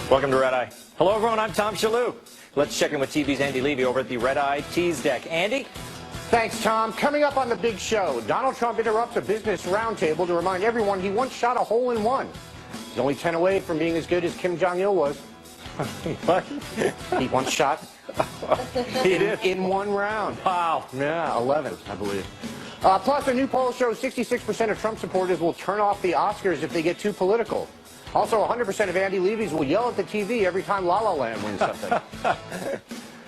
Welcome to Red Eye. Hello, everyone. I'm Tom Shillue. Let's check in with TV's Andy Levy over at the Red Eye Tease Deck. Andy? Thanks, Tom. Coming up on the big show, Donald Trump interrupts a business roundtable to remind everyone he once shot a hole-in-one. He's only 10 away from being as good as Kim Jong-il was. What? He once shot He did? in one round. Wow. Yeah, 11, I believe. Plus, a new poll shows 66% of Trump supporters will turn off the Oscars if they get too political. Also, 100% of Andy Levy's will yell at the TV every time La La Land wins something.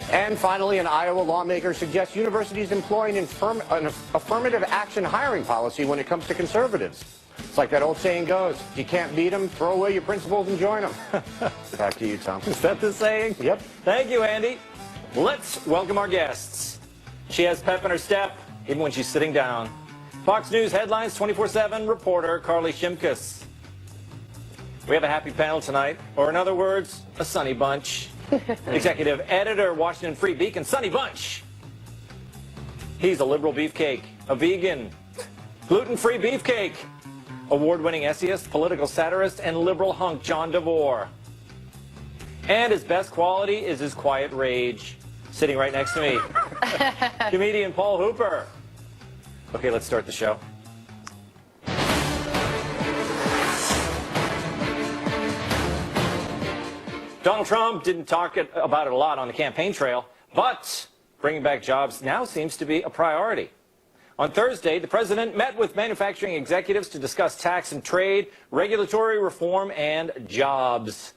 And finally, an Iowa lawmaker suggests universities employ an affirmative action hiring policy when it comes to conservatives. It's like that old saying goes, if you can't beat them, throw away your principles and join them. Back to you, Tom. Is that the saying? Yep. Thank you, Andy. Let's welcome our guests. She has pep in her step, even when she's sitting down. Fox News Headlines 24/7 reporter Carly Shimkus. We have a happy panel tonight, or in other words, a sunny bunch. Executive editor, Washington Free Beacon, Sunny Bunch. He's a liberal beefcake, a vegan, gluten-free beefcake, award-winning essayist, political satirist, and liberal hunk, John DeVore. And his best quality is his quiet rage. Sitting right next to me, comedian Paul Hooper. Okay, let's start the show. Donald Trump didn't talk about it a lot on the campaign trail, but bringing back jobs now seems to be a priority. On Thursday, the president met with manufacturing executives to discuss tax and trade, regulatory reform, and jobs.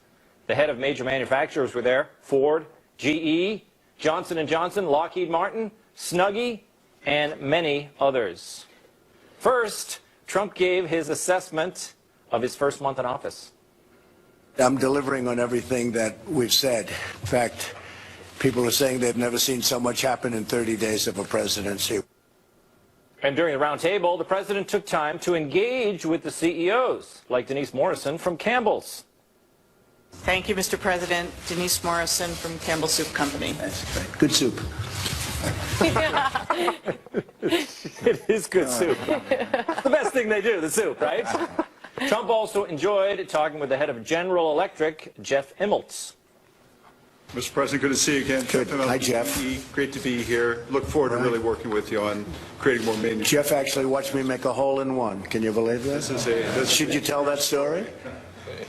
The head of major manufacturers were there: Ford, GE, Johnson & Johnson, Lockheed Martin, Snuggie, and many others. First, Trump gave his assessment of his first month in office. I'm delivering on everything that we've said. In fact, people are saying they've never seen so much happen in 30 days of a presidency. And during the roundtable, the president took time to engage with the CEOs, like Denise Morrison from Campbell's. Thank you, Mr. President. Denise Morrison from Campbell Soup Company. That's great. Good soup. It is good soup. The best thing they do, the soup, right? Trump also enjoyed talking with the head of General Electric, Jeff Immelt. Mr. President, good to see you again. Good. Hi, Jeff. Great to be here. Look forward to really working with you on creating more manufacturing. Jeff actually watched me make a hole-in-one. Can you believe that? Should you tell that story?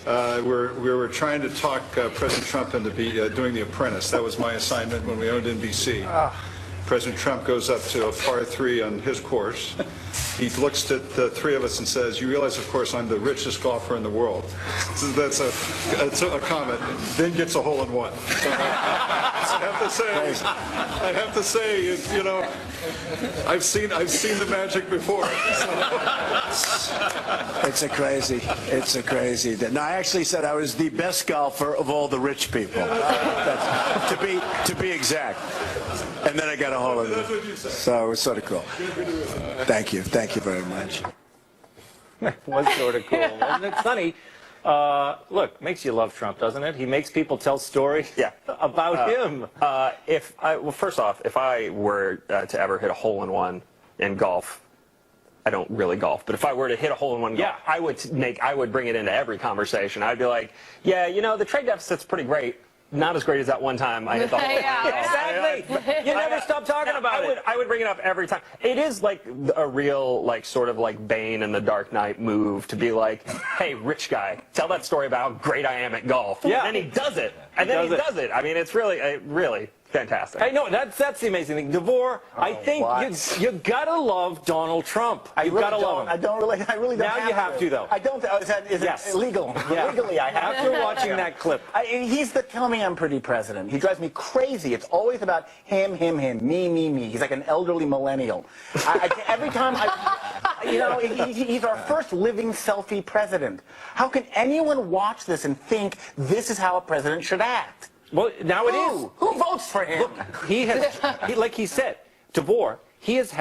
We were trying to talk President Trump into doing The Apprentice. That was my assignment when we owned NBC. President Trump goes up to a par 3 on his course. He looks at the three of us and says, "You realize, of course, I'm the richest golfer in the world." So that's a comment. Then gets a hole-in-one. So I have to say, you know, I've seen the magic before. It's a crazy. No, I actually said I was the best golfer of all the rich people. To be exact. And then I got a hole in it. So it was sort of cool. Thank you very much. That was sort of cool, wasn't it? Funny. Look, makes you love Trump, doesn't it? He makes people tell stories about him. Well, first off, if I were to ever hit a hole-in-one in golf, I don't really golf, but if I were to hit a hole-in-one golf, I would bring it into every conversation. I'd be like, yeah, you know, the trade deficit's pretty great. Not as great as that one time I hit the hole. Exactly. You never stop talking about it. I would bring it up every time. It is like a real, like, sort of like Bane in the Dark Knight move to be like, hey, rich guy, tell that story about how great I am at golf. Yeah. And then he does it. And then he does it. I mean, it's really, really fantastic. I know, that's the amazing thing. DeVore, I think you gotta love Donald Trump. You gotta love him. I really don't. Now you have to, though. I don't. Is it illegal? Yeah. Legally, I have to. After watching that clip. He's the tell me I'm pretty president. He drives me crazy. It's always about him, me. He's like an elderly millennial. Every time he's our first living selfie president. How can anyone watch this and think this is how a president should act? Well, now it is. Who votes for him? Look, like he said, DeVore, he has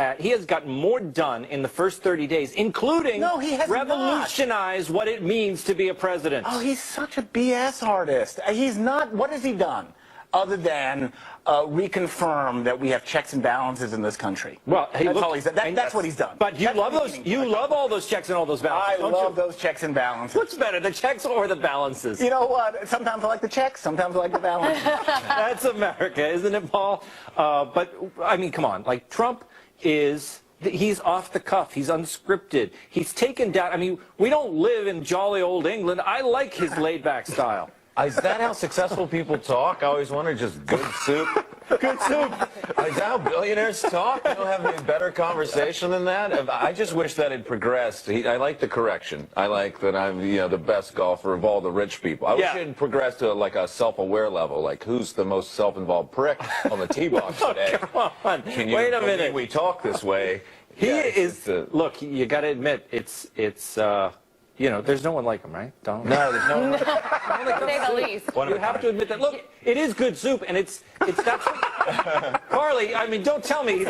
gotten more done in the first 30 days, including revolutionize what it means to be a president. Oh, he's such a BS artist. He's not. What has he done? other than reconfirm that we have checks and balances in this country. Well, hey, that's look, all he's done. That's what he's done. But you That's love what those. he's You meaning. love all those checks and all those balances. I don't love you? those checks and balances. What's better, the checks or the balances? You know what? Sometimes I like the checks, sometimes I like the balances. That's America, isn't it, Paul? But I mean, come on. Like Trump is. He's off the cuff. He's unscripted. He's taken down. I mean, we don't live in jolly old England. I like his laid-back style. Is that how successful people talk? I always wondered, just good soup. Good soup. Is that how billionaires talk? You don't have any better conversation than that? I just wish that had progressed. I like the correction. I like that I'm, the best golfer of all the rich people. I wish it had progressed to like a self-aware level, like who's the most self-involved prick on the tee box today? Come on. Can you Wait a believe minute. we talk this way? He is. Look, you got to admit, it's. There's no one like him, right, Donald? No, there's no one. To say the least. You have to admit that. Look, it is good soup, and it's that's. Carly, I mean, don't tell me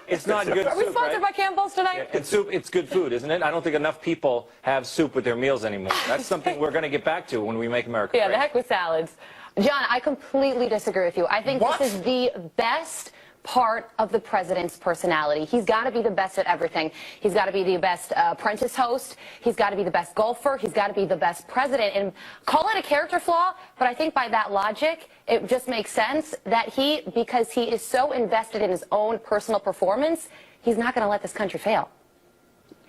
it's not good soup. Are we sponsored by Campbell's tonight? It's soup. It's good food, isn't it? I don't think enough people have soup with their meals anymore. That's something we're going to get back to when we make America Yeah, great. the heck with salads. John, I completely disagree with you. I think this is the best part of the president's personality. He's got to be the best at everything. He's got to be the best apprentice host. He's got to be the best golfer. He's got to be the best president. And call it a character flaw, but I think by that logic, it just makes sense that because he is so invested in his own personal performance, he's not going to let this country fail.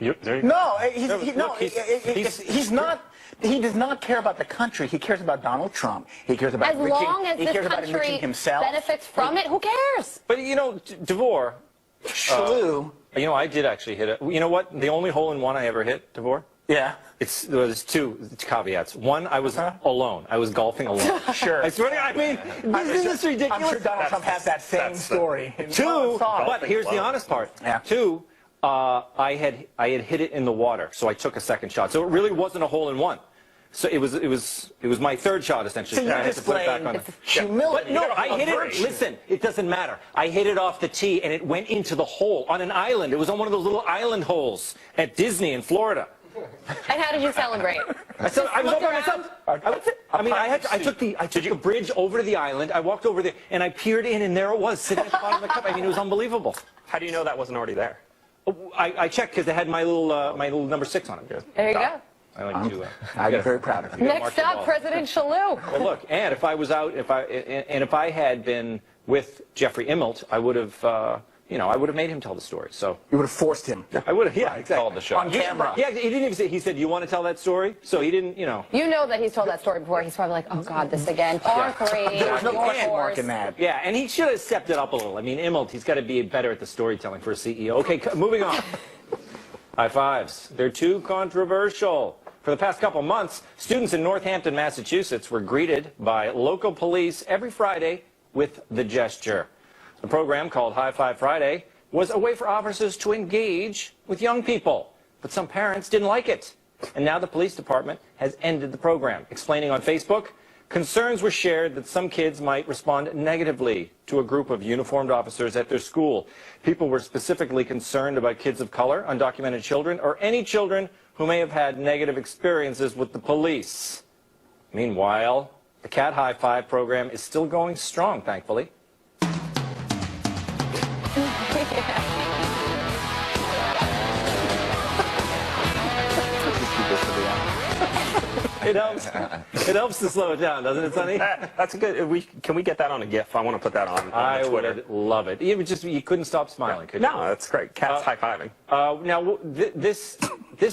No, he's not. He does not care about the country. He cares about Donald Trump. He cares about As long as this enriching country himself. benefits from it, who cares? But DeVore, Shillue. I did actually hit it. You know what? The only hole-in-one I ever hit, DeVore? Yeah. There was two caveats. One, I was alone. I was golfing alone. Sure. I swear to God, this is ridiculous. I'm sure Donald Trump has that same story. Two, but here's the honest part. Yeah. Two, I had hit it in the water, so I took a second shot. So it really wasn't a hole-in-one. So it was my third shot essentially. So you're I had to put it back on. humility. But no, I hit it. Listen, it doesn't matter. I hit it off the tee and it went into the hole on an island. It was on one of those little island holes at Disney in Florida. And how did you celebrate? I was over myself. I took the bridge over to the island. I walked over there and I peered in, and there it was sitting at the bottom of the cup. I mean, it was unbelievable. How do you know that wasn't already there? I checked because it had my little number 6 on it. There you go. I like to. I'm very proud of you. Next up, President Shillue. Well, look, and if I was out, if I had been with Jeffrey Immelt, I would have, I would have made him tell the story. So You would have forced him. I would have, yeah, exactly. Called the shot. On camera. Yeah, he didn't even say. He said, "You want to tell that story?" So he didn't, You know that he's told that story before. He's probably like, oh, God, this again. Par 3. There's no more question mark fours. in that. Yeah, and he should have stepped it up a little. I mean, Immelt, he's got to be better at the storytelling for a CEO. Okay, moving on. High fives. They're too controversial. For the past couple months, students in Northampton, Massachusetts were greeted by local police every Friday with the gesture. The program, called High Five Friday, was a way for officers to engage with young people. But some parents didn't like it. And now the police department has ended the program. Explaining on Facebook, concerns were shared that some kids might respond negatively to a group of uniformed officers at their school. People were specifically concerned about kids of color, undocumented children, or any children who may have had negative experiences with the police. Meanwhile, the Cat High Five program is still going strong, thankfully. It helps to slow it down, doesn't it, Sonny? That's good. Can we get that on a GIF? I want to put that on I Twitter. would love it. You couldn't stop smiling, could you? No, that's great. Cats high-fiving. Now, this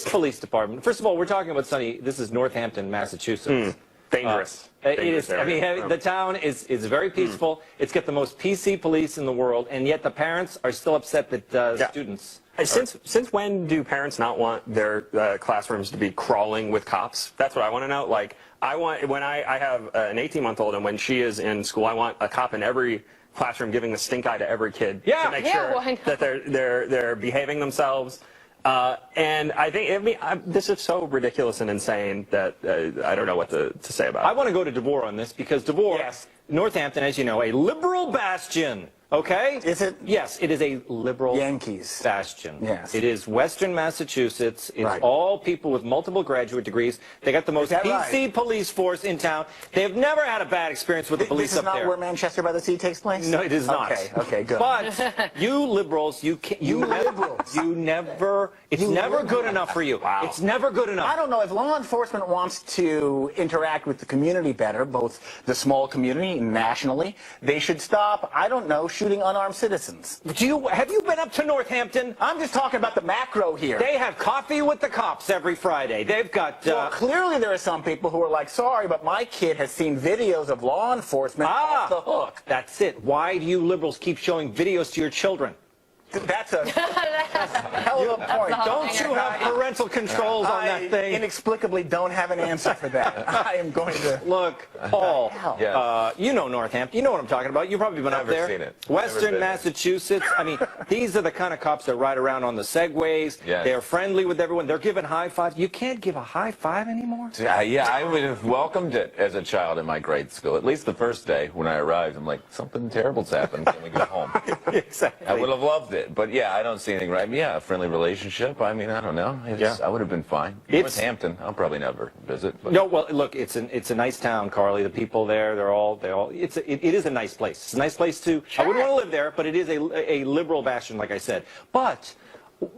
police department, first of all, we're talking about, Sonny, this is Northampton, Massachusetts. Dangerous. It is. I mean, the town is very peaceful. It's got the most PC police in the world, and yet the parents are still upset that students... Since when do parents not want their classrooms to be crawling with cops? That's what I want to know. Like, when I have an 18-month-old, and when she is in school, I want a cop in every classroom giving the stink eye to every kid to make sure that they're behaving themselves. And I think this is so ridiculous and insane that I don't know what to say about it. I want to go to DeVore on this because DeVore, Northampton, as you know, a liberal bastion Okay? Is it? Yes, it is a liberal Yankees bastion. Yes. It is Western Massachusetts. It's Right. all people with multiple graduate degrees. They got the most that PC right? police force in town. They have never had a bad experience with the police This is up not there. where Manchester by the Sea takes place? No, it is not. Okay, good. But you liberals, you liberals. you never. It's never good enough for you. Wow. It's never good enough. I don't know. If law enforcement wants to interact with the community better, both the small community and nationally, they should stop, I don't know, shooting unarmed citizens. Have you been up to Northampton? I'm just talking about the macro here. They have coffee with the cops every Friday. They've got. Well, clearly there are some people who are like, sorry, but my kid has seen videos of law enforcement off the hook. That's it. Why do you liberals keep showing videos to your children? That's a hell of a point. Don't you have parental controls on that I thing? inexplicably don't have an answer for that. I am going to... Look, Paul, Yes. you know Northampton. You know what I'm talking about. You've probably been up Never there. seen it. Western Never been. Massachusetts. I mean, these are the kind of cops that ride around on the Segways. Yes. They're friendly with everyone. They're giving high fives. You can't give a high five anymore? Yeah, I would have welcomed it as a child in my grade school. At least the first day when I arrived, I'm like, something terrible's happened. Can we go home? Exactly. I would have loved it. But yeah, I don't see anything right. Yeah, a friendly relationship. I mean, I don't know. I would have been fine. Northampton, I'll probably never visit. But. No, well, look, it's a nice town, Carly. The people there, it is a nice place. It's a nice place too. I wouldn't want to live there, but it is a liberal bastion, like I said. But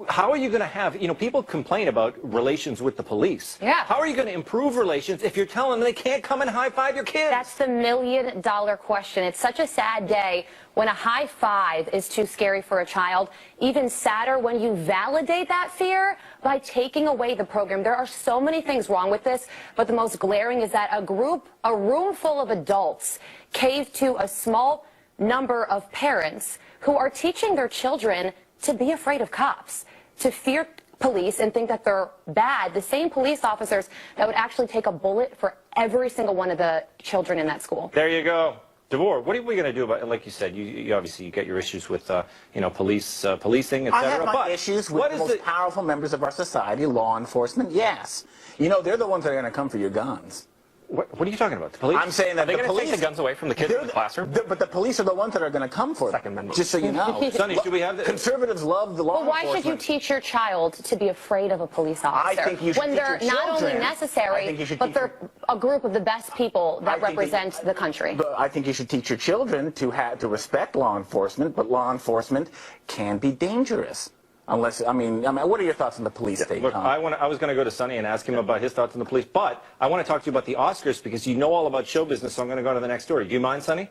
how are you going to have, people complain about relations with the police. Yeah. How are you going to improve relations if you're telling them they can't come and high five your kids? That's the million-dollar question. It's such a sad day when a high five is too scary for a child. Even sadder when you validate that fear by taking away the program. There are so many things wrong with this, but the most glaring is that a room full of adults caved to a small number of parents who are teaching their children to be afraid of cops, to fear police and think that they're bad. The same police officers that would actually take a bullet for every single one of the children in that school. There you go. DeVore, what are we going to do about it? Like you said, you obviously get your issues with, policing, etc. I have my issues with the most powerful members of our society, law enforcement, yes. They're the ones that are going to come for your guns. What are you talking about? The police? I'm saying that Are they the going to police... take the guns away from the kids in the classroom? But the police are the ones that are going to come for Second them, Amendment. just so you know. Sonny, should we have this? Conservatives love the law But why enforcement. should you teach your child to be afraid of a police officer? I think you should when teach they're your not only children. I necessary, think you should but teach they're a group of the best people that represent the country. But I think you should teach your children to respect law enforcement, but law enforcement can be dangerous. Unless, I mean, what are your thoughts on the police state, Look, Tom? I was going to go to Sonny and ask him about his thoughts on the police, but I want to talk to you about the Oscars because you know all about show business, so I'm going to go to the next story. Do you mind, Sonny?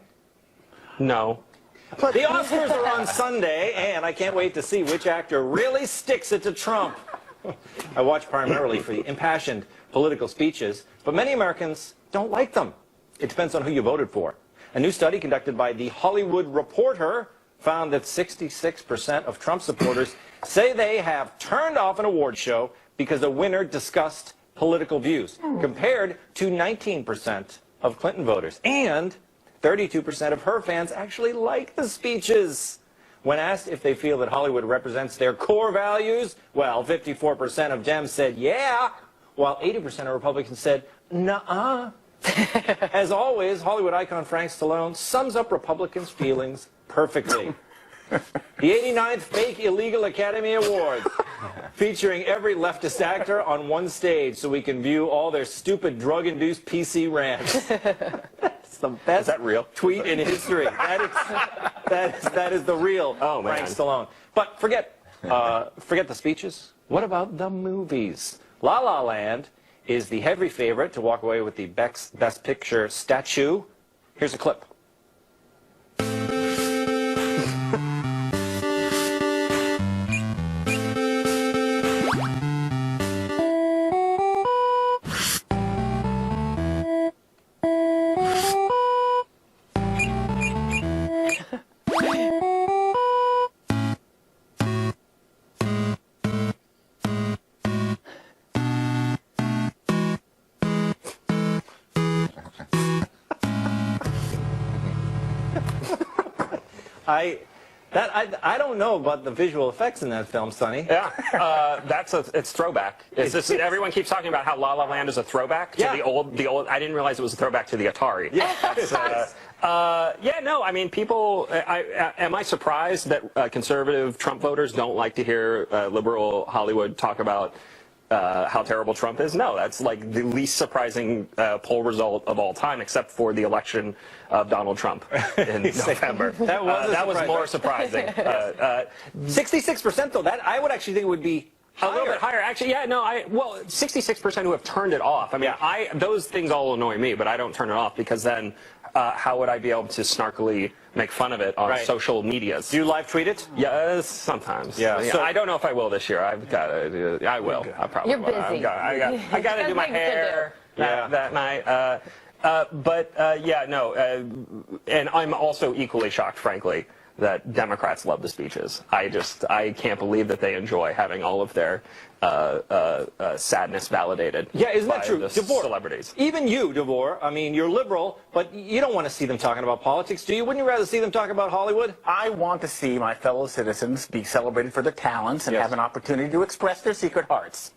No. The Oscars are on Sunday, and I can't wait to see which actor really sticks it to Trump. I watch primarily for the impassioned political speeches, but many Americans don't like them. It depends on who you voted for. A new study conducted by The Hollywood Reporter found that 66% of Trump supporters say they have turned off an award show because the winner discussed political views, compared to 19% of Clinton voters. And 32% of her fans actually like the speeches. When asked if they feel that Hollywood represents their core values, well, 54% of Dems said yeah, while 80% of Republicans said nuh-uh. As always, Hollywood icon Frank Stallone sums up Republicans' feelings perfectly. The 89th Fake Illegal Academy Awards, featuring every leftist actor on one stage so we can view all their stupid drug-induced PC rants. That's the best Is that real? tweet in history. That is the real Frank Stallone. But forget the speeches. What about the movies? La La Land is the heavy favorite to walk away with the Best Picture statue. Here's a clip. I don't know about the visual effects in that film, Sonny. Yeah, it's throwback. Everyone keeps talking about how La La Land is a throwback to the old. I didn't realize it was a throwback to the Atari. Yeah, no, I mean, people. Am I surprised that conservative Trump voters don't like to hear liberal Hollywood talk about how terrible Trump is? No, that's like the least surprising poll result of all time, except for the election of Donald Trump in November. That was more surprising. 66% though. That I would actually think it would be a little bit higher. Actually, yeah, no, 66% who have turned it off. I mean, those things all annoy me, but I don't turn it off because then how would I be able to snarkily make fun of it on social medias? Do you live tweet it? Yes, sometimes. Yeah. So I don't know if I will this year. I've got to. I will. I probably You're will. busy. I got to do my hair that night. And I'm also equally shocked, frankly, that Democrats love the speeches. I can't believe that they enjoy having all of their sadness validated. Yeah, isn't that true? DeVore, celebrities. Even you, DeVore, I mean, you're liberal, but you don't want to see them talking about politics, do you? Wouldn't you rather see them talk about Hollywood? I want to see my fellow citizens be celebrated for their talents and have an opportunity to express their secret hearts.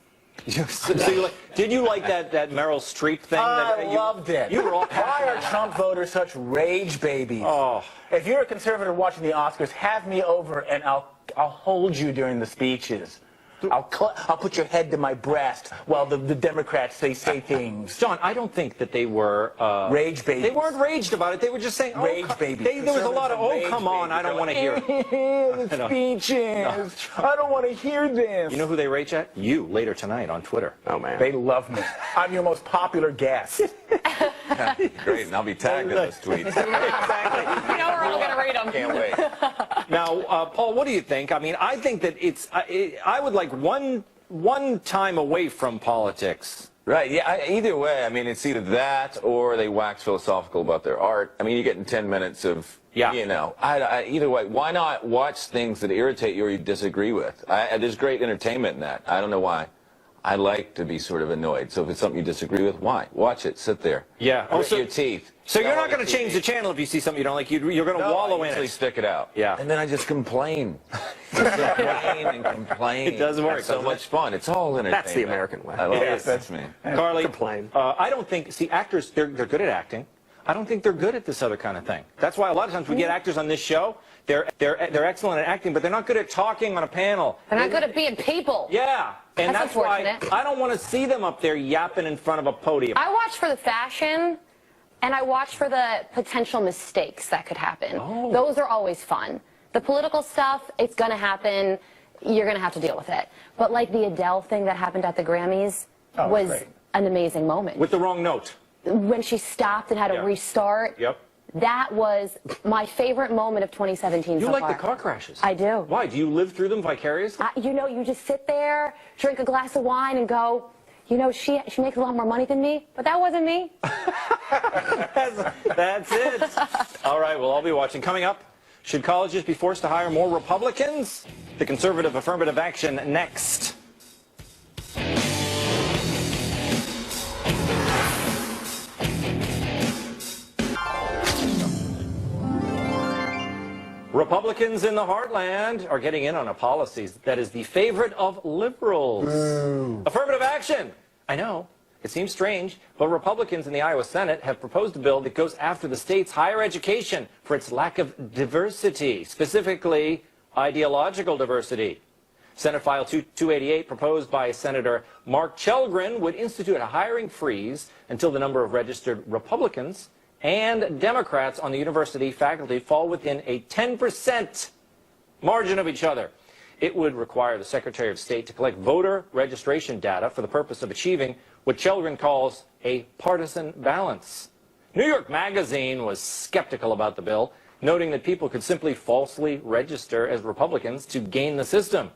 Did you like that Meryl Streep thing? I loved it. You were all Why are Trump voters such rage babies? Oh. If you're a conservative watching the Oscars, have me over and I'll hold you during the speeches. I'll put your head to my breast while the Democrats say things. John, I don't think that they were rage babies. They weren't raged about it. They were just saying, "Oh, rage babies." There was a lot of, "Oh, come on, I don't want to hear it." The speeches. I don't want to hear this. You know who they rage at? You later tonight on Twitter. Oh man, they love me. I'm your most popular guest. Great, and I'll be tagged in those tweets. Exactly. You know we're all going to read them. Can't wait. Now, Paul, what do you think? I mean, I think that I would like one time away from politics. Right, yeah, either way, I mean, it's either that or they wax philosophical about their art. I mean, you're getting 10 minutes of, you know, either way, why not watch things that irritate you or you disagree with? There's great entertainment in that. I don't know why. I like to be sort of annoyed. So if it's something you disagree with, why? Watch it. Sit there. Yeah. Grit your teeth. So you're not going to change the channel if you see something you don't like. You're going to wallow in it. Stick it out. Yeah. And then I just complain. Complain and complain. It doesn't work. It's so much fun. It's all entertainment. That's the American way. I love it. That's me. Carly, complain. I don't think. See, actors, they're good at acting. I don't think they're good at this other kind of thing. That's why a lot of times we get actors on this show. They're excellent at acting, but they're not good at talking on a panel. They're not good at being people. Yeah. And that's why I don't want to see them up there yapping in front of a podium. I watch for the fashion, and I watch for the potential mistakes that could happen. Oh. Those are always fun. The political stuff, it's going to happen. You're going to have to deal with it. But like the Adele thing that happened at the Grammys was an amazing moment. With the wrong note. When she stopped and had to restart. Yep. That was my favorite moment of 2017 You so like far. the car crashes? I do. Why? Do you live through them vicariously? You know, you just sit there, drink a glass of wine, and go, you know, she makes a lot more money than me, but that wasn't me. That's it. All right, well, I'll be watching. Coming up, should colleges be forced to hire more Republicans? The conservative affirmative action next. Republicans in the heartland are getting in on a policy that is the favorite of liberals. Affirmative action. I know. It seems strange, but Republicans in the Iowa Senate have proposed a bill that goes after the state's higher education for its lack of diversity, specifically ideological diversity. Senate File 288, proposed by Senator Mark Chelgren, would institute a hiring freeze until the number of registered Republicans and Democrats on the university faculty fall within a 10% margin of each other. It would require the Secretary of State to collect voter registration data for the purpose of achieving what Chelgren calls a partisan balance. New York Magazine was skeptical about the bill, noting that people could simply falsely register as Republicans to game the system,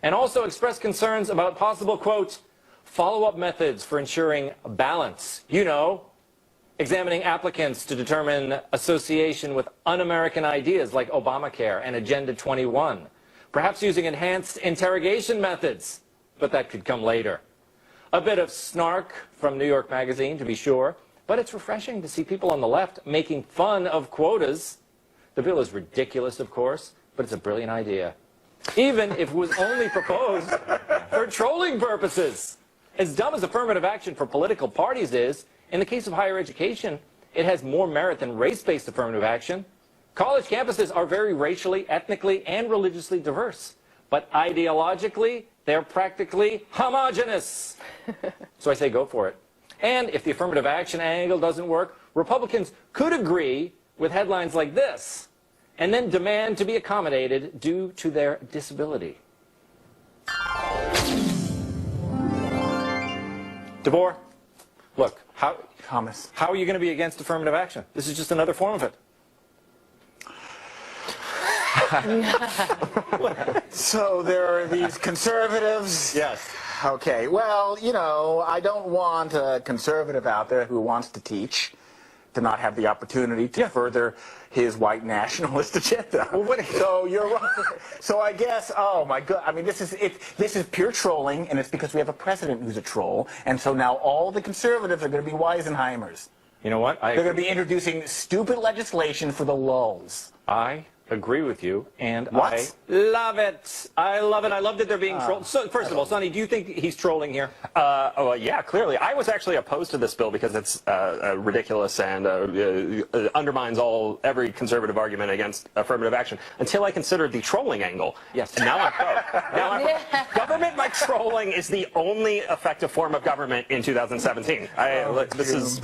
and also expressed concerns about possible, quote, follow-up methods for ensuring balance. You know, examining applicants to determine association with un-American ideas like Obamacare and Agenda 21. Perhaps using enhanced interrogation methods, but that could come later. A bit of snark from New York Magazine, to be sure, but it's refreshing to see people on the left making fun of quotas. The bill is ridiculous, of course, but but it's a brilliant idea. Even if it was only proposed for trolling purposes. As dumb as affirmative action for political parties is, in the case of higher education, it has more merit than race-based affirmative action. College campuses are very racially, ethnically, and religiously diverse, but ideologically, they're practically homogenous. So I say go for it. And if the affirmative action angle doesn't work, Republicans could agree with headlines like this and then demand to be accommodated due to their disability. DeVore, look, how are you going to be against affirmative action? This is just another form of it. So there are these conservatives. Yes. Okay, well, you know, I don't want a conservative out there who wants to teach to not have the opportunity to further his white nationalist agenda. Well, so you're right. So I guess, oh my God, I mean, this is pure trolling, and it's because we have a president who's a troll, and so now all the conservatives are going to be Weisenheimers. You know what? They're going to be introducing stupid legislation for the lulls. I agree with you, and I love it. I love it. I love that they're being trolled. So, first of all, Sonny, do you think he's trolling here? Yeah, clearly. I was actually opposed to this bill because it's ridiculous and undermines every conservative argument against affirmative action until I considered the trolling angle. Yes. And now I'm pro. Government by trolling is the only effective form of government in 2017.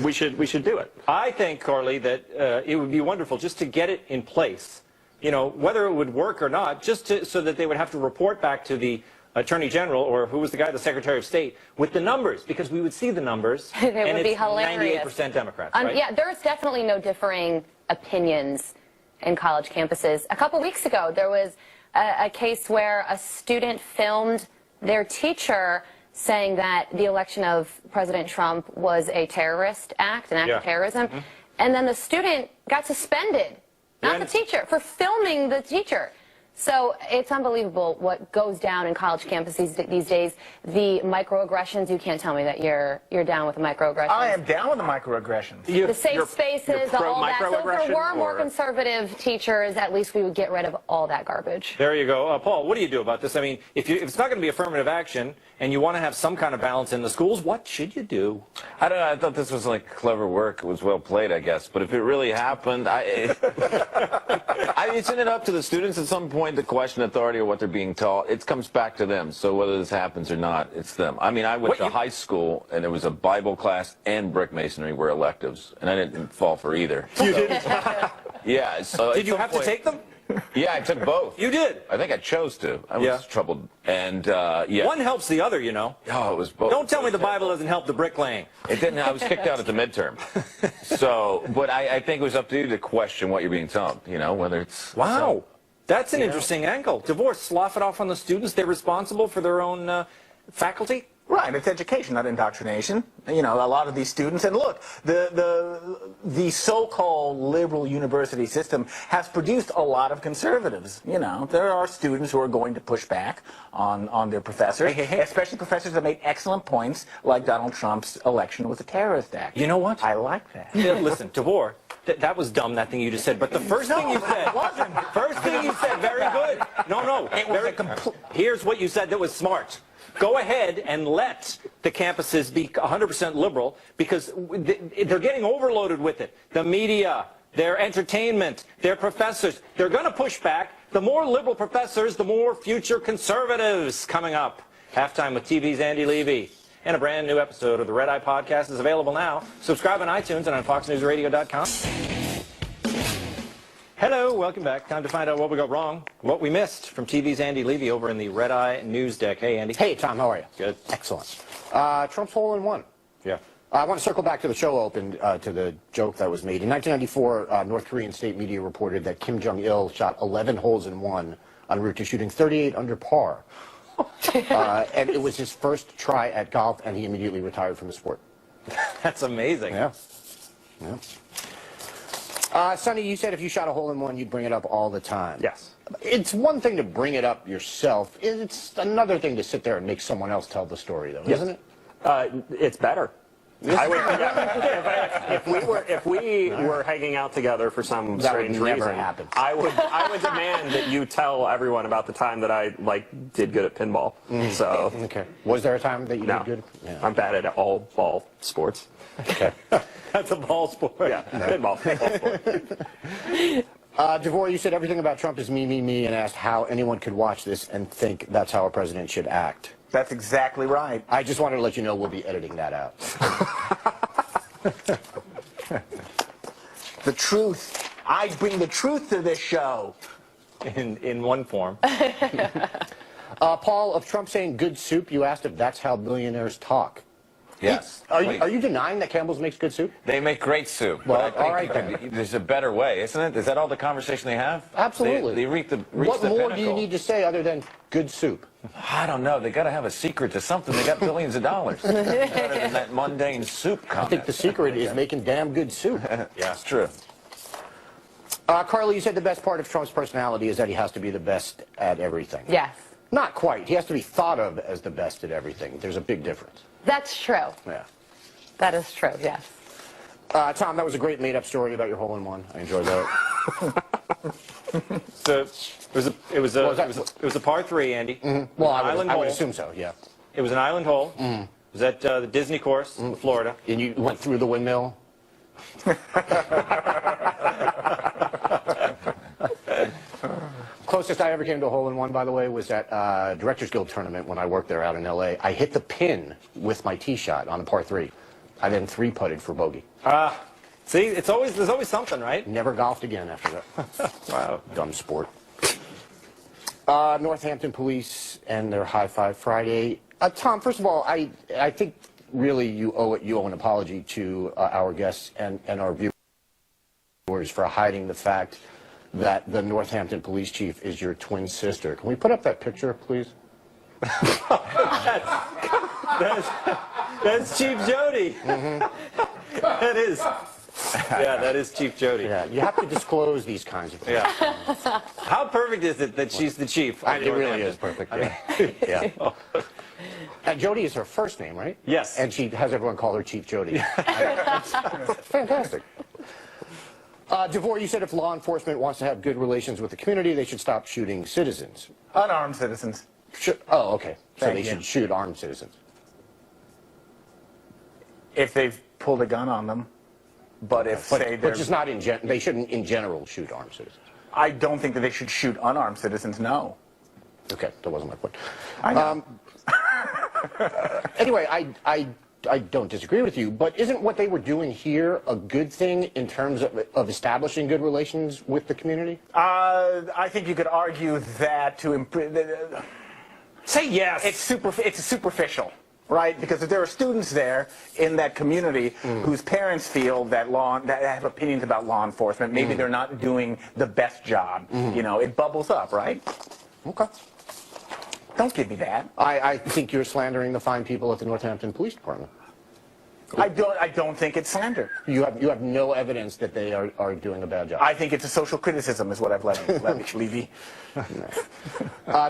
We should do it. I think, Carly, that it would be wonderful just to get it in place. You know, whether it would work or not, so that they would have to report back to the Attorney General, or who was the guy, the Secretary of State, with the numbers, because we would see the numbers, and would be hilarious. 98% Democrats, right? Yeah, there's definitely no differing opinions in college campuses. A couple weeks ago, there was a case where a student filmed their teacher saying that the election of President Trump was a terrorist act, an act of terrorism, and then the student got suspended. Not the teacher, for filming the teacher. So it's unbelievable what goes down in college campuses these days. The microaggressions, you can't tell me that you're down with the microaggressions. I am down with the microaggressions. The safe spaces, all that. So if there were more conservative teachers, at least we would get rid of all that garbage. There you go. Paul, what do you do about this? I mean, if it's not going to be affirmative action and you want to have some kind of balance in the schools, what should you do? I don't know. I thought this was like clever work. It was well played, I guess. But if it really happened, isn't it up to the students at some point to question authority or what they're being taught? It comes back to them. So whether this happens or not, it's them. I mean, I went to high school, and it was a Bible class and brick masonry were electives, and I didn't fall for either. You didn't? Yeah. So did you have to take them? Yeah, I took both. You did? I think I chose to. I was troubled. And, yeah. One helps the other, you know. Oh, it was both. Don't tell me the Bible doesn't help the bricklaying. It didn't. I was kicked out at the midterm. So, but I think it was up to you to question what you're being told, you know, whether it's... Wow. That's an interesting angle. Divorce, slough it off on the students. They're responsible for their own faculty. Right, it's education, not indoctrination. You know, a lot of these students, and look, the so-called liberal university system has produced a lot of conservatives. You know, there are students who are going to push back on their professors, especially professors that made excellent points, like Donald Trump's election was a terrorist act. You know what? I like that. Yeah, listen, DeVore, that was dumb, that thing you just said, but the first thing you said, very good. No, it was here's what you said that was smart. Go ahead and let the campuses be 100% liberal, because they're getting overloaded with it. The media, their entertainment, their professors, they're going to push back. The more liberal professors, the more future conservatives coming up. Halftime with TV's Andy Levy. And a brand new episode of the Red Eye Podcast is available now. Subscribe on iTunes and on FoxNewsRadio.com. Hello, welcome back. Time to find out what we got wrong, what we missed from TV's Andy Levy over in the Red Eye News Deck. Hey, Andy. Hey, Tom, how are you? Good. Excellent. Trump's hole-in-one. Yeah. I want to circle back to the show open, to the joke that was made. In 1994, North Korean state media reported that Kim Jong-il shot 11 holes in one en route to shooting 38 under par. And it was his first try at golf, and he immediately retired from the sport. That's amazing. Yeah. Sonny, you said if you shot a hole-in-one, you'd bring it up all the time. Yes. It's one thing to bring it up yourself. It's another thing to sit there and make someone else tell the story, though, isn't it? It's better. I would, if we were hanging out together for some That would strange never reason, happen. I would demand that you tell everyone about the time that I did good at pinball. So Okay. Was there a time that you no, did good? Yeah. I'm bad at all ball sports. Okay. That's a ball sport. Yeah, pinball sport. DeVore, you said everything about Trump is me, and asked how anyone could watch this and think that's how a president should act. That's exactly right. I just wanted to let you know we'll be editing that out. The truth. I bring the truth to this show. In one form. Paul, of Trump saying good soup, you asked if that's how billionaires talk. Yes. Are you denying that Campbell's makes good soup? They make great soup. Well, but I think all right then. there's a better way, isn't it? Is that all the conversation they have? Absolutely. They reach the What the more pinnacle. do you need to say other than good soup? I don't know. They got to have a secret to something. They got billions of dollars. Better than that mundane soup comment. I think the secret is making damn good soup. Yeah, it's true. Carly, you said the best part of Trump's personality is that he has to be the best at everything. Yes. Not quite. He has to be thought of as the best at everything. There's a big difference. That's true. Yeah. That is true, yes. Tom, that was a great made-up story about your hole-in-one. I enjoyed that. So it was a par 3, Andy. Mm-hmm. Well, I would hole. assume so, yeah. It was an island hole. It was at the Disney course in Florida. And you went through the windmill? Closest I ever came to a hole-in-one, by the way, was at Directors Guild tournament when I worked there out in L.A. I hit the pin with my tee shot on a par 3. I then 3-putted for bogey. See, there's always something, right? Never golfed again after that. Wow. Dumb sport. Northampton Police and their High Five Friday. Tom, first of all, I think really you owe an apology to our guests and our viewers for hiding the fact that the Northampton police chief is your twin sister. Can we put up that picture, please? That's Chief Jody. Mm-hmm. That is. Yeah, that is Chief Jody. Yeah, you have to disclose these kinds of things. Yeah. How perfect is it that she's the chief? It really is perfect. Yeah. Yeah. And Jody is her first name, right? Yes. And she has everyone call her Chief Jody. Fantastic. DeVore, you said if law enforcement wants to have good relations with the community, they should stop shooting citizens. Unarmed citizens. Oh, okay. So Thank they you. should shoot armed citizens. If they've pulled a gun on them. But if, say, they're... But just not in they shouldn't, in general, shoot armed citizens. I don't think that they should shoot unarmed citizens, no. Okay, that wasn't my point. I know. Anyway, I don't disagree with you, but isn't what they were doing here a good thing in terms of establishing good relations with the community? I think you could argue that to improve... Say yes. It's superficial, right? Because if there are students there in that community whose parents feel that that have opinions about law enforcement, maybe they're not doing the best job. You know, it bubbles up, right? Okay. Don't give me that. I think you're slandering the fine people at the Northampton Police Department. I don't think it's slander. You have no evidence that they are doing a bad job. I think it's a social criticism is what I've let Levy.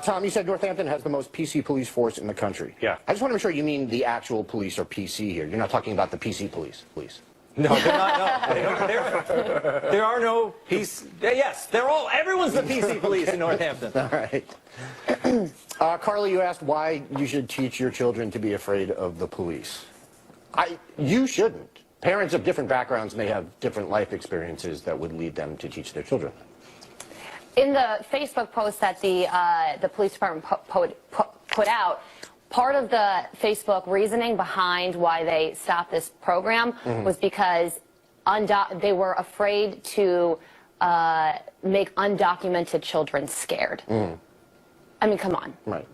Tom, you said Northampton has the most PC police force in the country. Yeah. I just want to make sure you mean the actual police are PC here. You're not talking about the PC police. No, they're not. No. There are no PC. Yes, everyone's the PC police in Northampton. All right. Carly, you asked why you should teach your children to be afraid of the police. You shouldn't. Parents of different backgrounds may have different life experiences that would lead them to teach their children. In the Facebook post that the police department put out, part of the Facebook reasoning behind why they stopped this program was because they were afraid to make undocumented children scared. I mean, come on. Right.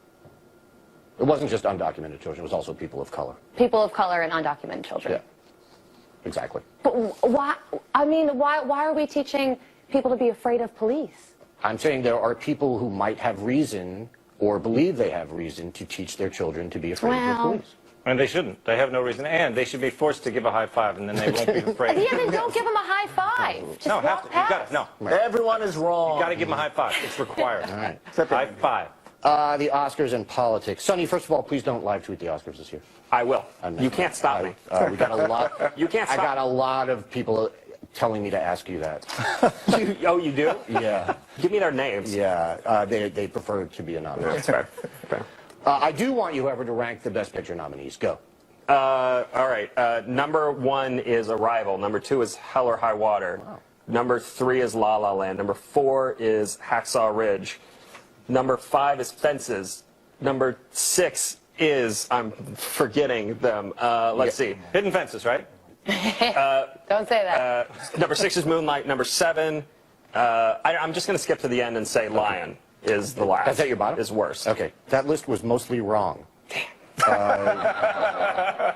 It wasn't just undocumented children, it was also people of color. People of color and undocumented children. Yeah, exactly. But why are we teaching people to be afraid of police? I'm saying there are people who might have reason or believe they have reason to teach their children to be afraid of the police. And they shouldn't. They have no reason. And they should be forced to give a high five, and then they won't be afraid. Yeah, then don't give them a high five. Just have walk to. past. You got to. No. Everyone is wrong. You got to give them a high five. It's required. All right. High five. The Oscars and politics. Sonny, first of all, please don't live tweet the Oscars this year. I will. You can't stop me. We got a lot. You can't stop I got a lot of people telling me to ask you that. Oh, you do? Yeah. Give me their names. Yeah. They prefer to be anonymous. That's fair. I do want you, however, to rank the Best Picture nominees. Go. All right. Number 1 is Arrival. Number 2 is Hell or High Water. Wow. Number 3 is La La Land. Number 4 is Hacksaw Ridge. Number 5 is Fences. Number 6 is, I'm forgetting them. Let's see. Hidden Fences, right? Don't say that. Number 6 is Moonlight. Number 7, I'm just going to skip to the end and say Lion is the last. That's at your bottom? Is worst. Okay. That list was mostly wrong.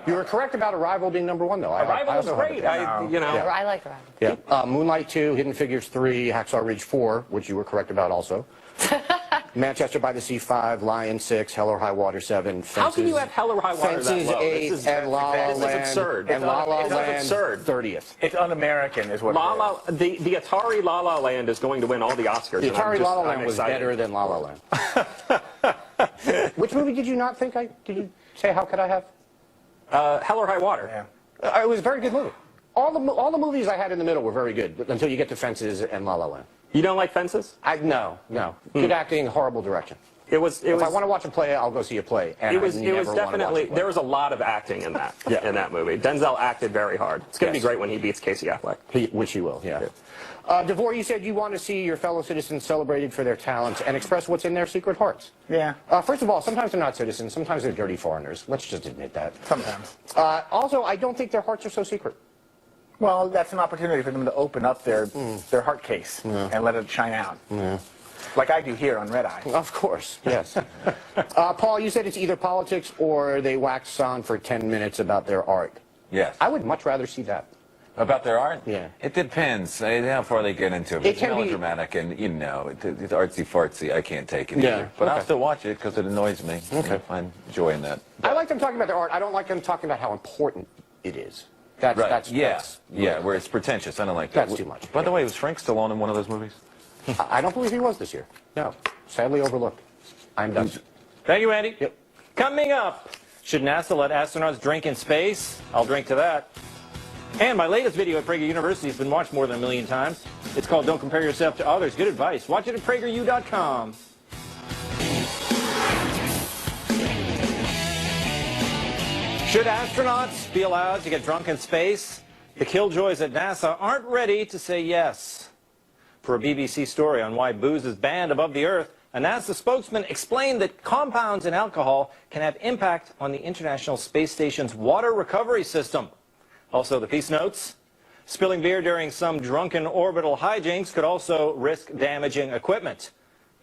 You were correct about Arrival being number 1, though. Arrival was great. I like Arrival. Yeah. Moonlight 2, Hidden Figures 3, Hacksaw Ridge 4, which you were correct about also. Manchester by the Sea 5, Lion 6, Hell or High Water 7, Fences. How can you have Hell or High Water Fences that low? 8, and La La Land. This is absurd. And La La It's Land absurd. 30th. It's un-American, is what it is. The Atari La La Land is going to win all the Oscars. The and I'm Atari La La I'm Land was excited. better than La La Land. Which movie did you not think did you say How Could I Have? Hell or High Water. Yeah. It was a very good movie. All the movies I had in the middle were very good until you get to Fences and La La Land. You don't like Fences? No. Good acting, horrible direction. If I want to watch a play, I'll go see a play. And it was definitely, there was a lot of acting in that in that movie. Denzel acted very hard. It's going to be great when he beats Casey Affleck. Which he will, yeah. DeVore, you said you want to see your fellow citizens celebrated for their talents and express what's in their secret hearts. Yeah. First of all, sometimes they're not citizens. Sometimes they're dirty foreigners. Let's just admit that. Sometimes. Also, I don't think their hearts are so secret. Well, that's an opportunity for them to open up their heart case and let it shine out. Yeah. Like I do here on Red Eye. Of course, yes. Paul, you said it's either politics or they wax on for 10 minutes about their art. Yes. I would much rather see that. About their art? Yeah. It depends how far they get into it. It It's can be- melodramatic and, it's artsy-fartsy. I can't take it Yeah, either. But I'll okay. still watch it because it annoys me. Okay. I'm enjoying that. I like them talking about their art. I don't like them talking about how important it is. Right. That's where it's pretentious. I don't like that. That's too much. By the way, was Frank Stallone in one of those movies? I don't believe he was this year. No. Sadly overlooked. I'm done. Thank you, Andy. Yep. Coming up, should NASA let astronauts drink in space? I'll drink to that. And my latest video at Prager University has been watched more than 1 million times. It's called Don't Compare Yourself to Others. Good advice. Watch it at PragerU.com. Should astronauts be allowed to get drunk in space? The killjoys at NASA aren't ready to say yes. For a BBC story on why booze is banned above the Earth, a NASA spokesman explained that compounds in alcohol can have impact on the International Space Station's water recovery system. Also, the piece notes, spilling beer during some drunken orbital hijinks could also risk damaging equipment.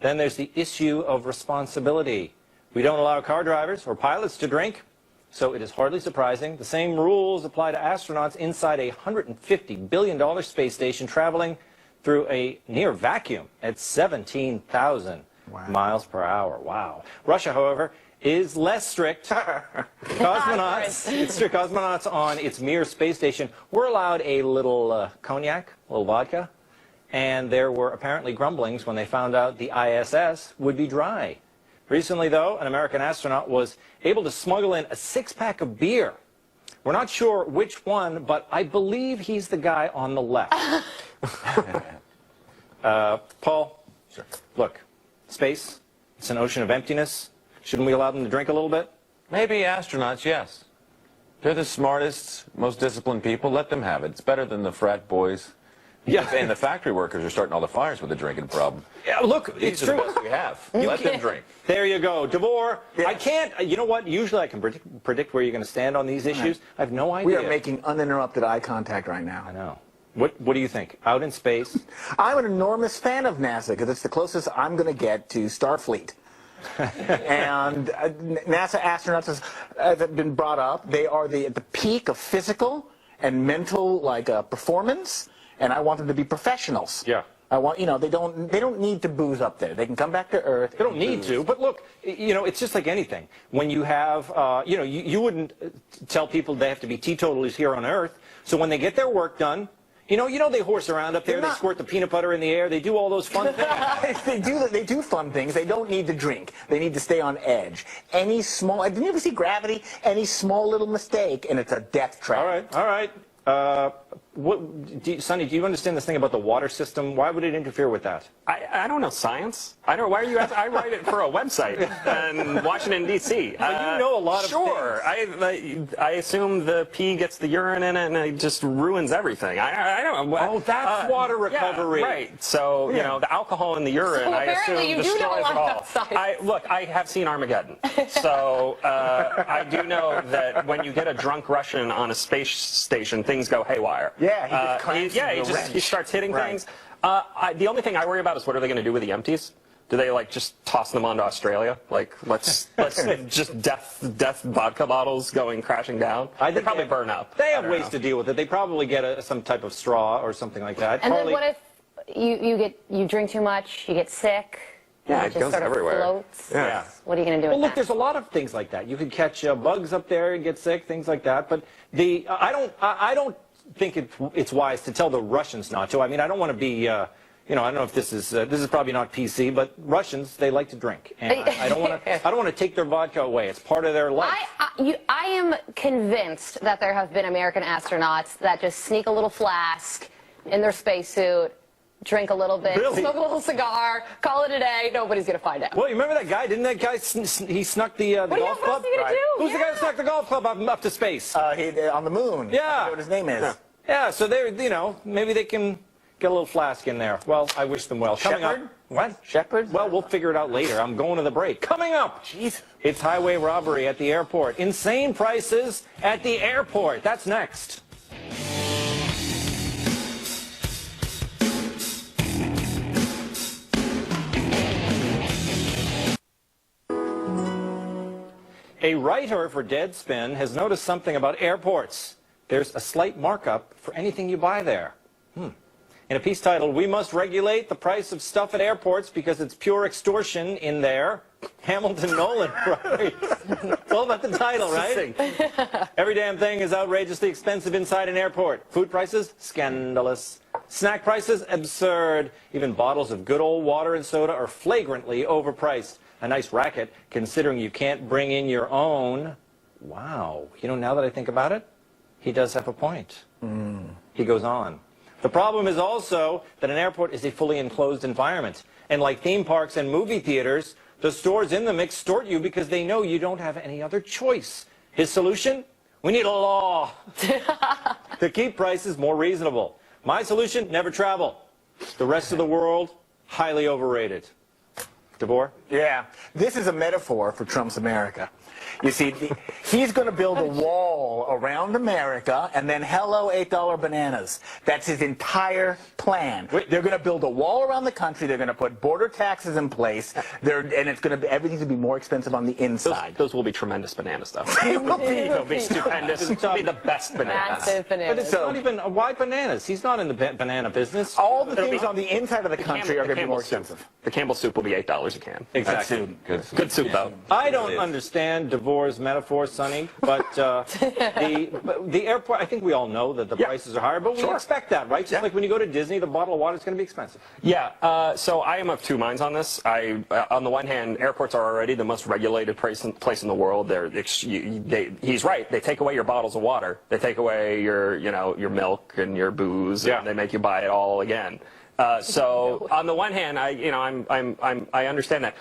Then there's the issue of responsibility. We don't allow car drivers or pilots to drink, so it is hardly surprising the same rules apply to astronauts inside a $150 billion space station traveling through a near vacuum at 17,000 miles per hour. Wow. Russia, however, is less strict. Cosmonauts on its Mir space station were allowed a little cognac, a little vodka, and there were apparently grumblings when they found out the ISS would be dry. Recently, though, an American astronaut was able to smuggle in a six-pack of beer. We're not sure which one, but I believe he's the guy on the left. Paul, sure. Look, space, it's an ocean of emptiness. Shouldn't we allow them to drink a little bit? Maybe astronauts, yes. They're the smartest, most disciplined people. Let them have it. It's better than the frat boys. Yeah. And the factory workers are starting all the fires with the drinking problem. Yeah, look, it's These are true. the best we have. Let them drink. There you go. DeVore, Yes. I can't, you know what, usually I can predict where you're going to stand on these issues. I have no idea. We are making uninterrupted eye contact right now. I know. What do you think? Out in space? I'm an enormous fan of NASA because it's the closest I'm going to get to Starfleet. And NASA astronauts have been brought up. They are at the peak of physical and mental performance, and I want them to be professionals. Yeah. I want they don't need to booze up there. They can come back to Earth. They don't need to, but look, it's just like anything. When you have, you wouldn't tell people they have to be teetotalers here on Earth. So when they get their work done, You know they horse around up there. They squirt the peanut butter in the air. They do all those fun things. They do fun things. They don't need to drink. They need to stay on edge. Any small, didn't you ever see Gravity? Any small little mistake, and it's a death trap. All right. Sonny, do you understand this thing about the water system? Why would it interfere with that? I don't know science. I don't. Why are you asking? I write it for a website in Washington D.C. Well, you know a lot of Sure. I assume the pee gets the urine in it and it just ruins everything. I don't know. Oh, that's water recovery. Yeah, right. So you know the alcohol in the urine. So I apparently assume you do know a destroys lot it all. about science. Look, I have seen Armageddon, so I do know that when you get a drunk Russian on a space station, things go haywire. Yeah, he starts hitting things. The only thing I worry about is what are they going to do with the empties? Do they like just toss them onto Australia? Like let's just death vodka bottles going crashing down? They probably burn up. They have ways to deal with it. They probably get some type of straw or something like that. And then what if you drink too much, you get sick? Yeah, it goes sort of everywhere. Floats? Yeah. What are you going to do Well, with look, that? there's a lot of things like that. You could catch bugs up there and get sick, things like that. But I don't think it's wise to tell the Russians not to. I mean, I don't want to be, I don't know if this is probably not PC, but Russians, they like to drink, and I don't want to take their vodka away. It's part of their life. I am convinced that there have been American astronauts that just sneak a little flask in their spacesuit, drink a little bit, Really? smoke a little cigar, call it a day. Nobody's going to find out. Well, you remember that guy? Didn't that guy he snuck the golf club? What else are you going to do? Who's the guy that snuck the golf club up to space? On the moon. Yeah. I don't know what his name is. Yeah, so they're, maybe they can get a little flask in there. Well, I wish them well. Coming up. What? Shepard? Well, we'll figure it out later. I'm going to the break. Coming up. Jeez. It's highway robbery at the airport. Insane prices at the airport. That's next. A writer for Deadspin has noticed something about airports. There's a slight markup for anything you buy there. In a piece titled, "We Must Regulate the Price of Stuff at Airports Because It's Pure Extortion in There," Hamilton Nolan writes. It's all about the title, right? Every damn thing is outrageously expensive inside an airport. Food prices, scandalous. Snack prices, absurd. Even bottles of good old water and soda are flagrantly overpriced. A nice racket, considering you can't bring in your own. Wow. Now that I think about it, he does have a point. He goes on. The problem is also that an airport is a fully enclosed environment. And like theme parks and movie theaters, the stores in them extort you because they know you don't have any other choice. His solution? We need a law to keep prices more reasonable. My solution? Never travel. The rest of the world? Highly overrated. DeVore? Yeah. This is a metaphor for Trump's America. You see, he's going to build a wall around America and then hello $8 bananas. That's his entire plan. They're going to build a wall around the country. They're going to put border taxes in place. And it's going to everything's going to be more expensive on the inside. Those will be tremendous bananas, though. They'll be stupendous. It'll be the best bananas. Massive bananas. But it's not even, why bananas? He's not in the banana business. All the things on the inside of the country are going to be more expensive. The Campbell soup will be $8 a can. Exactly. Good soup, though. I don't understand DeVore's metaphor, Sonny, but the airport, I think we all know that the prices are higher, but we expect that, right? Just like when you go to Disney, the bottle of water is going to be expensive. Yeah, so I am of two minds on this. On the one hand, airports are already the most regulated place in the world. He's right. They take away your bottles of water. They take away your milk and your booze, and they make you buy it all again. So on the one hand, I understand that.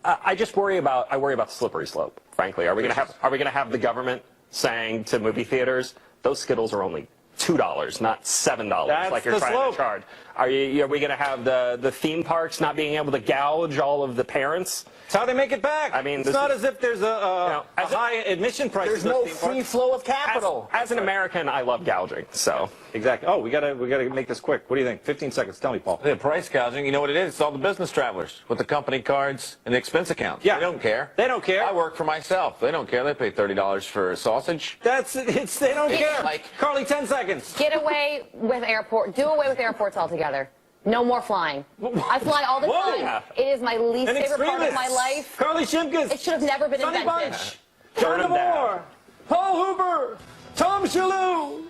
I worry about the slippery slope. Frankly, are we going to have the government saying to movie theaters, those Skittles are only $2, not $7, like you're trying to charge? Are we going to have the theme parks not being able to gouge all of the parents? It's how they make it back. I mean, it's not as if there's a high admission price. There's no free flow of capital. As an American, I love gouging. So exactly. Oh, we gotta make this quick. What do you think? 15 seconds. Tell me, Paul. The price gouging. You know what it is? It's all the business travelers with the company cards and the expense accounts. Yeah. They don't care. They don't care. I work for myself. They don't care. They pay $30 for a sausage. They don't care. Carly, 10 seconds. Do away with airports altogether. No more flying. I fly all the time. Yeah. It is my least favorite part of my life. Carly Shimkus. It should have never been Sonny invented. Bunch. John DeVore. Paul Hooper. Tom Shillue.